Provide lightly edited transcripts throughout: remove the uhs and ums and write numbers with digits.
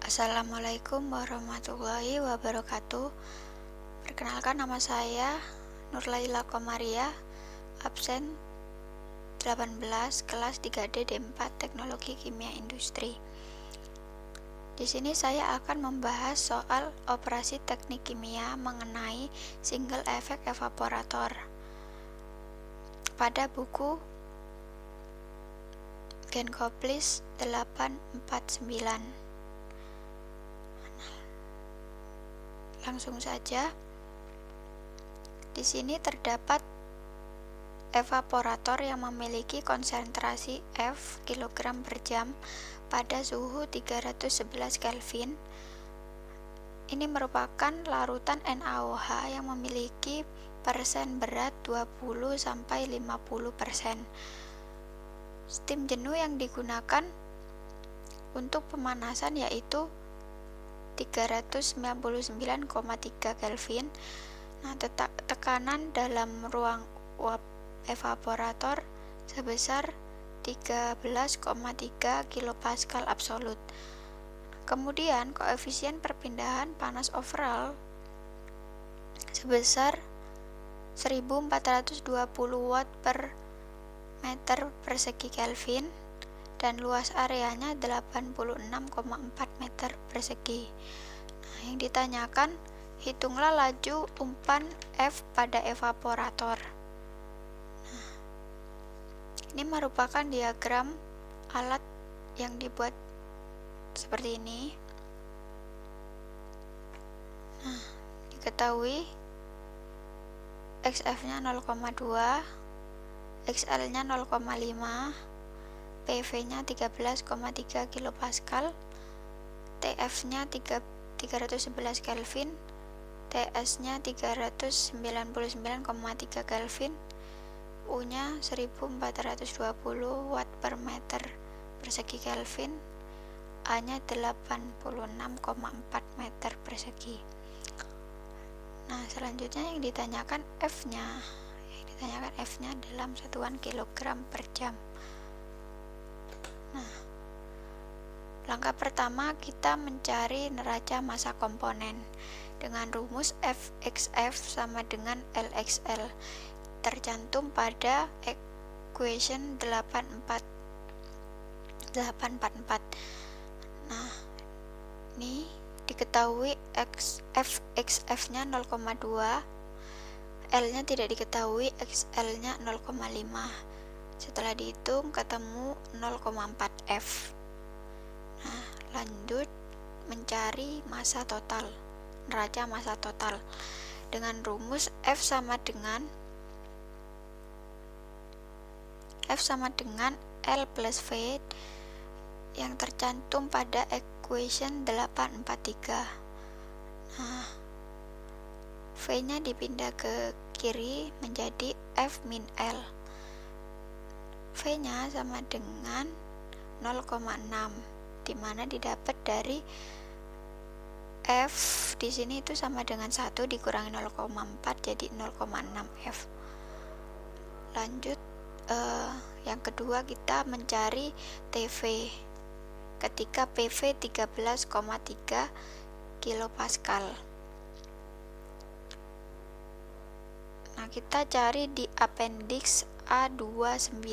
Assalamualaikum warahmatullahi wabarakatuh. Perkenalkan, nama saya Nurlaila Komaria, absen 18 kelas 3D D4 Teknologi Kimia Industri. Di sini saya akan membahas soal operasi teknik kimia mengenai single effect evaporator pada buku Genkoplis 849. Langsung saja. Di sini terdapat evaporator yang memiliki konsentrasi F kg per jam pada suhu 311 Kelvin. Ini merupakan larutan NaOH yang memiliki persen berat 20-50%. Steam jenuh yang digunakan untuk pemanasan yaitu 399,3 Kelvin. Nah, tekanan dalam ruang uap evaporator sebesar 13,3 kilopascal absolut. Kemudian koefisien perpindahan panas overall sebesar 1420 watt per meter persegi Kelvin dan luas areanya 86,4 meter persegi. Nah, yang ditanyakan, hitunglah laju umpan F pada evaporator. Nah, ini merupakan diagram alat yang dibuat seperti ini. Nah, diketahui XF-nya 0,2, XL-nya 0,5, PV-nya 13,3 kilopascal, TF-nya 311 Kelvin, TS-nya 399,3 Kelvin, U-nya 1420 watt per meter persegi Kelvin, A-nya 86,4 meter persegi. Nah, selanjutnya yang ditanyakan F-nya. F-nya dalam satuan kilogram per jam. Nah, langkah pertama kita mencari neraca massa komponen dengan rumus Fxf sama dengan Lxl tercantum pada equation 844. Nah, ini diketahui Fxf-nya 0,2, L-nya tidak diketahui, XL-nya 0,5. Setelah dihitung ketemu 0,4 F. Nah, lanjut mencari massa total, neraca massa total dengan rumus F sama dengan L plus V yang tercantum pada equation 843. Nah, V-nya dipindah ke kiri menjadi F min L. V-nya sama dengan 0,6, dimana didapat dari F di sini itu sama dengan 1 dikurangi 0,4 jadi 0,6 F. Lanjut, yang kedua kita mencari TV ketika PV 13,3 kilopascal. Nah, kita cari di appendix A29.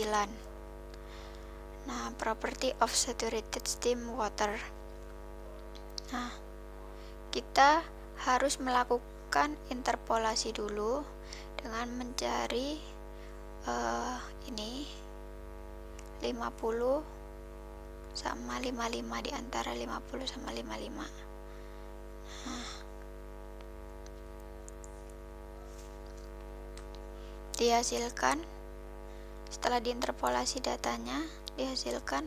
Nah, property of saturated steam water. Nah, kita harus melakukan interpolasi dulu dengan mencari ini 50 sama 55, di antara 50 sama 55. Nah, dihasilkan setelah diinterpolasi datanya, dihasilkan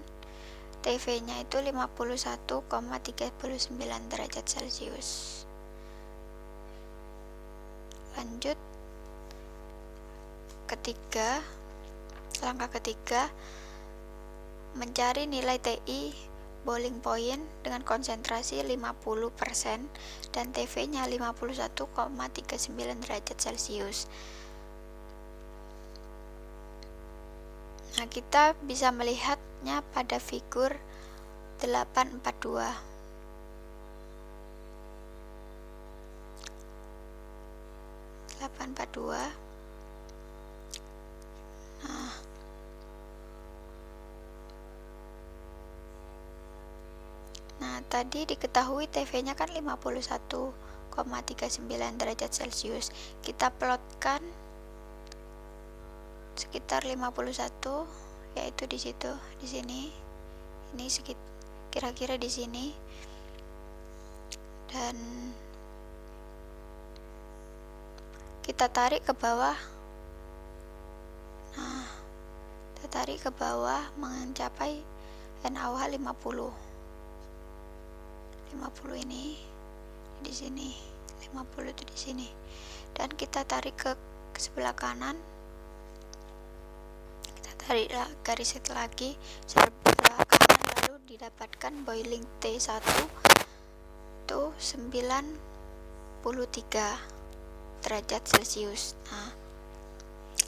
TV-nya itu 51,39 derajat Celcius. Lanjut langkah ketiga mencari nilai TI boiling point dengan konsentrasi 50% dan TV-nya 51,39 derajat Celcius. Nah, kita bisa melihatnya pada figur 842. 842. Nah, tadi diketahui TV-nya kan 51,39 derajat Celcius. Kita plotkan sekitar 51, yaitu di situ, di sini. Ini kira-kira di sini. Dan kita tarik ke bawah. Nah, kita tarik ke bawah mencapai NaOH 50 ini di sini, 50 itu di sini. Dan kita tarik ke sebelah kanan, kita tarik garis lagi sebelah kanan, lalu didapatkan boiling T1 itu 93 derajat Celcius. Nah,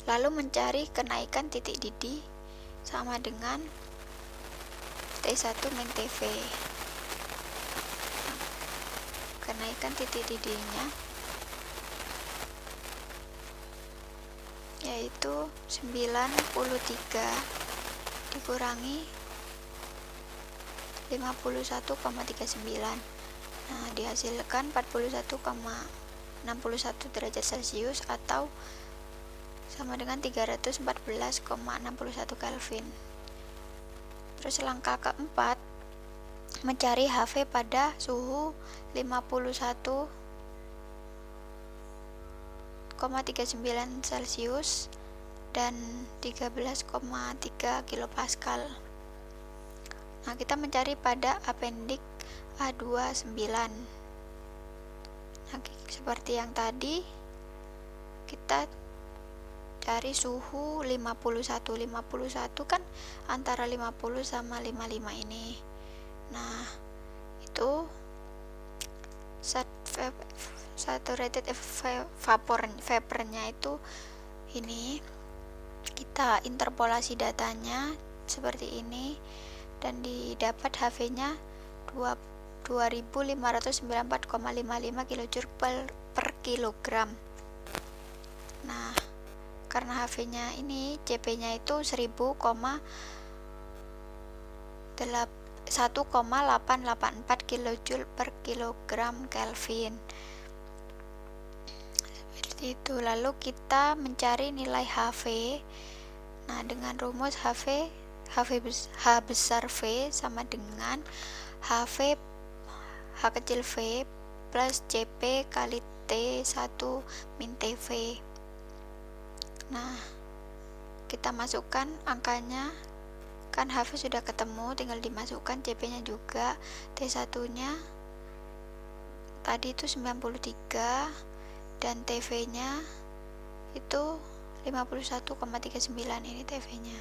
lalu mencari kenaikan titik didih sama dengan T1 min TV. Kenaikan titik didihnya yaitu 93 dikurangi 51,39. Nah, dihasilkan 41,61 derajat Celcius atau sama dengan 314,61 Kelvin. Terus langkah keempat, mencari HV pada suhu 51,39 Celcius dan 13,3 kilopascal. Nah, kita mencari pada appendix A29. Nah, seperti yang tadi, kita cari suhu 51 kan antara 50 sama 55 ini. Nah, itu saturated vapornya itu ini. Kita interpolasi datanya seperti ini dan didapat HV-nya 2594,55 kJ per kilogram. Nah, karena HV-nya ini CP-nya itu 1,884 kJ per kilogram Kelvin. Seperti itu. Lalu kita mencari nilai HV. Nah, dengan rumus H besar V sama dengan H kecil V plus CP kali T1 min TV. Nah, kita masukkan angkanya, kan HV sudah ketemu, tinggal dimasukkan CP-nya juga. T1-nya tadi itu 93 dan TV-nya itu 51,39, ini TV-nya.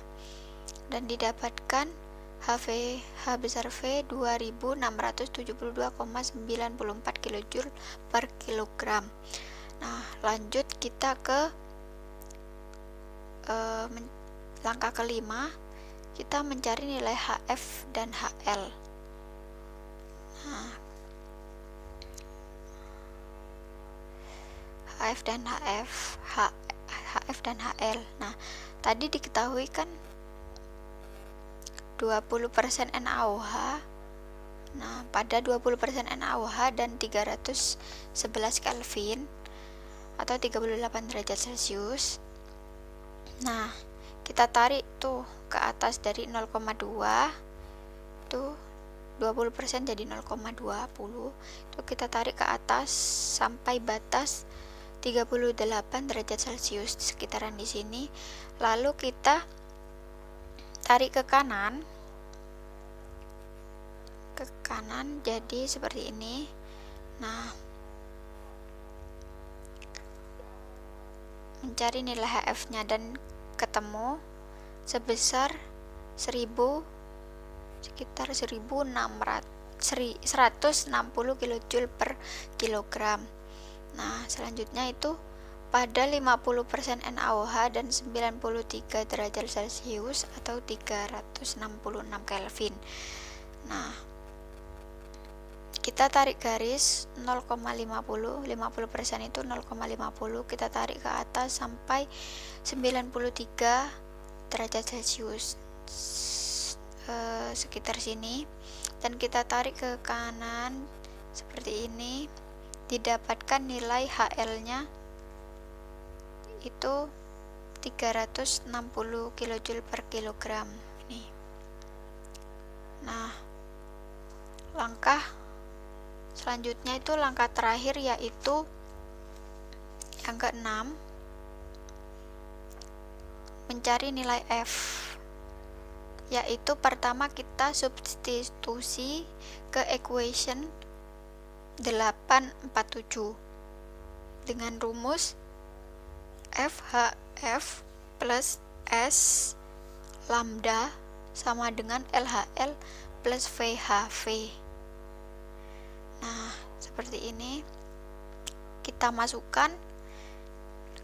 Dan didapatkan H besar V 2672,94 kJ per kilogram. Nah, lanjut kita ke langkah kelima, kita mencari nilai HF dan HL. Nah, HF dan HL. Nah, tadi diketahui kan 20% NaOH. Nah, pada 20% NaOH dan 311 Kelvin atau 38 derajat Celcius. Nah, kita tarik tuh ke atas dari 0,2 tuh 20% jadi 0,20. Tuh kita tarik ke atas sampai batas 38 derajat Celcius sekitaran di sini. Lalu kita tarik ke kanan jadi seperti ini. Nah, mencari nilai HF nya dan ketemu sebesar 160 kJ per kilogram. Nah, selanjutnya itu pada 50% NaOH dan 93 derajat Celcius atau 366 Kelvin. Nah, kita tarik garis 0,50, 50% itu 0,50, kita tarik ke atas sampai 93 derajat Celcius, sekitar sini, dan kita tarik ke kanan seperti ini, didapatkan nilai HL nya itu 360 kJ per kilogram ini. Nah, langkah selanjutnya itu langkah terakhir, yaitu yang ke-6, mencari nilai F, yaitu pertama kita substitusi ke equation 847 dengan rumus FHF plus S lambda sama dengan LHL plus VHV. Nah, seperti ini kita masukkan.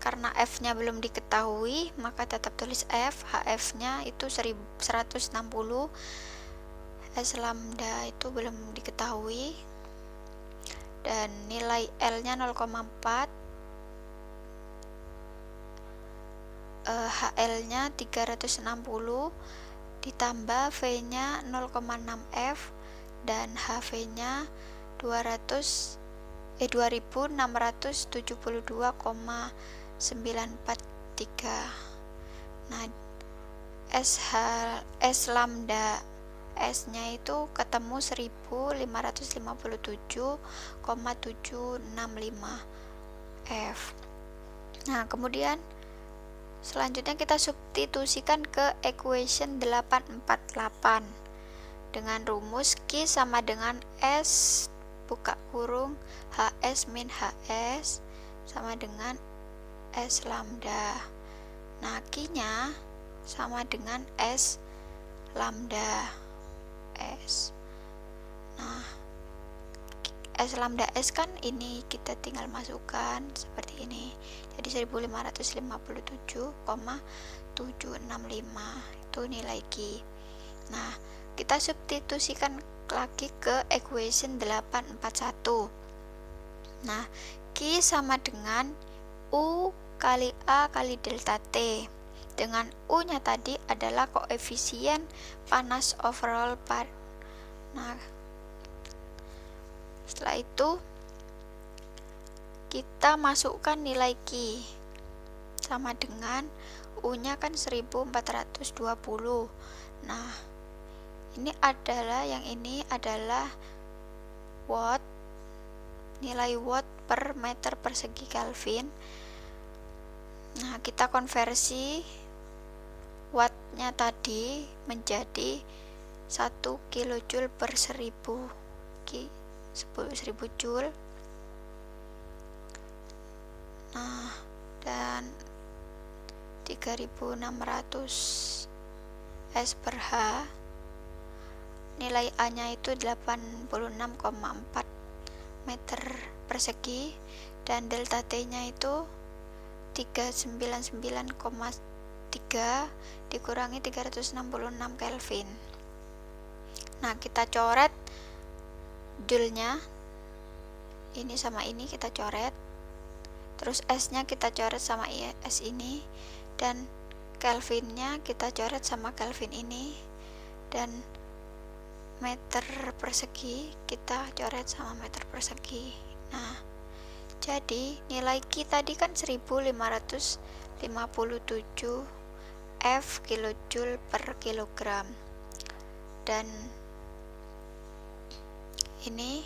Karena F nya belum diketahui, maka tetap tulis F, HF nya itu 160, S lambda itu belum diketahui, dan nilai L nya 0,4, HL nya 360, ditambah V nya 0,6 F, dan HV nya 2672,943. Nah, S lambda S nya itu ketemu 1557,765 F. Nah, kemudian selanjutnya kita substitusikan ke equation 848 dengan rumus Q sama dengan S buka kurung HS min HS sama dengan S lambda. Nah, Q nya sama dengan S lambda S. Nah, S lambda S kan ini kita tinggal masukkan seperti ini, jadi 1557,765 itu nilai Q. Nah, kita substitusikan lagi ke equation 841. Nah, Q sama dengan U kali A kali delta T, dengan U nya tadi adalah koefisien panas overall part. Nah, setelah itu kita masukkan nilai Q sama dengan U nya kan 1420. Nah, ini adalah watt, nilai watt per meter persegi Kelvin. Nah, kita konversi wattnya tadi menjadi 1 kilojoule per 1000 joule. Nah, dan 3600 S per H. Nilai A nya itu 86,4 meter persegi, dan delta T nya itu 399,3 dikurangi 366 Kelvin. Nah, kita coret joule nya, ini sama ini kita coret, terus S nya kita coret sama S ini, dan Kelvin nya kita coret sama Kelvin ini, dan meter persegi kita coret sama meter persegi. Nah, jadi nilai Q tadi kan 1557 F kilojoule per kilogram, dan ini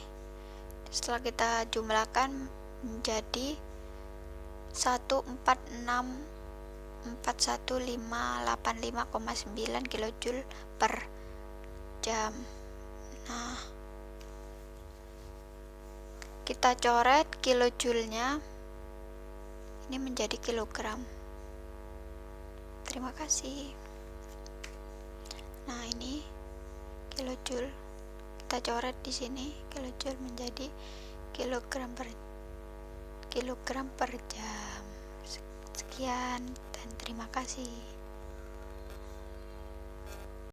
setelah kita jumlahkan menjadi 146,41585,9 kilojoule per jam. Nah, kita coret kilojoule-nya ini menjadi kilogram. Terima kasih. Nah, ini kilojoule. Kita coret di sini kilojoule menjadi kilogram per jam. Sekian dan terima kasih.